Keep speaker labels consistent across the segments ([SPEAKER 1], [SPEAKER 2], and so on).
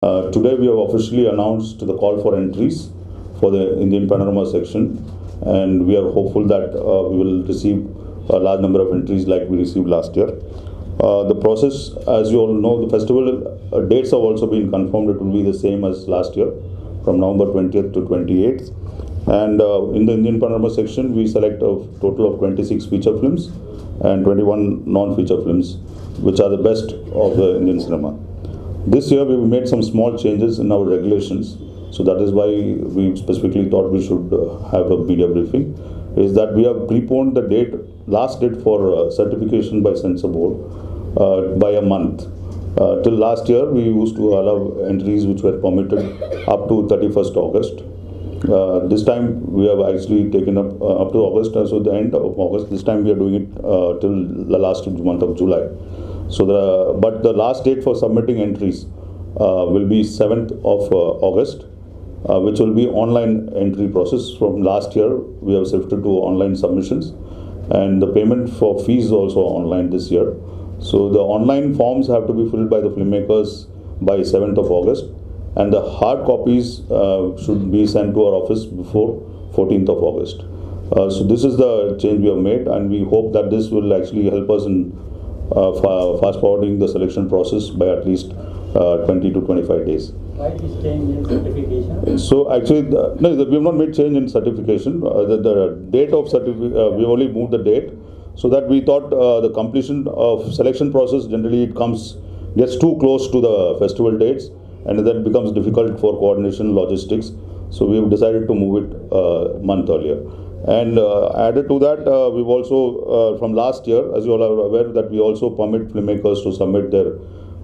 [SPEAKER 1] Today we have officially announced the call for entries for the Indian Panorama section, and we are hopeful that we will receive a large number of entries like we received last year. The process, as you all know, the festival dates have also been confirmed. It will be the same as last year, from November 20th to 28th. And in the Indian Panorama section, we select a total of 26 feature films and 21 non-feature films, which are the best of the Indian cinema. This year, we've made some small changes in our regulations. So that is why we specifically thought we should have a media briefing. Is that we have preponed the last date for certification by censor board by a month. Till last year, we used to allow entries which were permitted up to 31st August. This time we have actually taken up to August, so the end of August. This time we are doing it till the last month of July. So but the last date for submitting entries will be 7th of August, which will be online entry process. From last year, we have shifted to online submissions, and the payment for fees is also online this year. So the online forms have to be filled by the filmmakers by 7th of August, and the hard copies should be sent to our office before 14th of August. So this is the change we have made, and we hope that this will actually help us in fast forwarding the selection process by at least 20 to 25 days.
[SPEAKER 2] Why this change in certification?
[SPEAKER 1] So actually, no, we have not made change in certification. The date of certification, we only moved the date, so that we thought the completion of selection process, generally it gets too close to the festival dates, and then it becomes difficult for coordination logistics. So we have decided to move it a month earlier. And added to that, we've also, from last year, as you all are aware, that we also permit filmmakers to submit their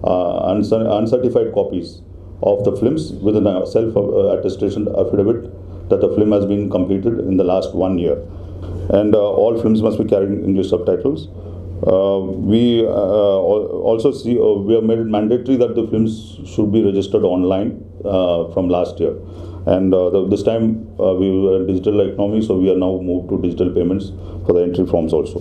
[SPEAKER 1] uncertified copies of the films with a self-attestation affidavit that the film has been completed in the last 1 year. And all films must be carrying English subtitles. We also we have made it mandatory that the films should be registered online from last year. And this time we were in digital economy, so we are now moved to digital payments for the entry forms also.